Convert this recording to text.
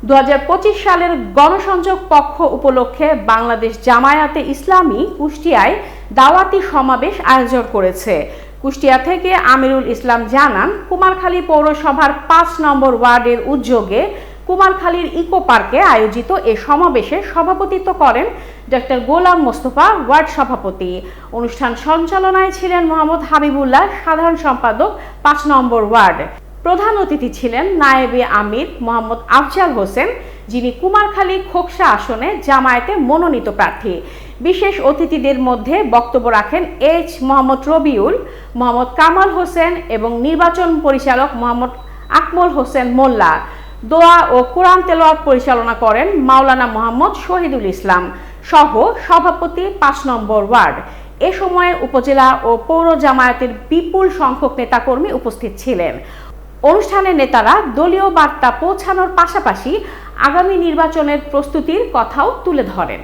2025 সালের গণসংযোগ পক্ষ উপলক্ষে বাংলাদেশ জামায়াতে ইসলামী কুষ্টিয়ায় দাওয়াতি সমাবেশ আয়োজন করেছে। কুষ্টিয়া থেকে আমিরুল ইসলাম জানান, কুমারখালী পৌরসভার 5 নম্বর ওয়ার্ডের উদ্যোগে কুমারখালীর ইকো পার্কে আয়োজিত এ সমাবেশে সভাপতিত্ব করেন ডক্টর গোলাম মোস্তফা, ওয়ার্ড সভাপতি। অনুষ্ঠান সঞ্চালনায় ছিলেন মোহাম্মদ হাবিবুল্লাহ, সাধারণ সম্পাদক 5 নম্বর ওয়ার্ড। প্রধান অতিথি ছিলেন নায়েবে আমির মোহাম্মদ আফজাল হোসেন, যিনি কুমারখালী খোকসা আসনে জামায়াতে মনোনীত প্রার্থী। বিশেষ অতিথিদের মধ্যে বক্তব্য রাখেন এইচ মোহাম্মদ রবিউল, মোহাম্মদ কামাল হোসেন এবং নির্বাচন পরিচালক মোহাম্মদ আকমল হোসেন মোল্লা। দোয়া ও কোরআন তেলাওয়াত পরিচালনা করেন মাওলানা মোহাম্মদ শহীদুল ইসলাম সহ সভাপতি 5 নম্বর ওয়ার্ড। এ সময় উপজেলা ও পৌর জামায়াতের বিপুল সংখ্যক নেতাকর্মী উপস্থিত ছিলেন। অনুষ্ঠানে নেতারা দলীয় বার্তা পৌঁছানোর পাশাপাশি আগামী নির্বাচনের প্রস্তুতির কথাও তুলে ধরেন।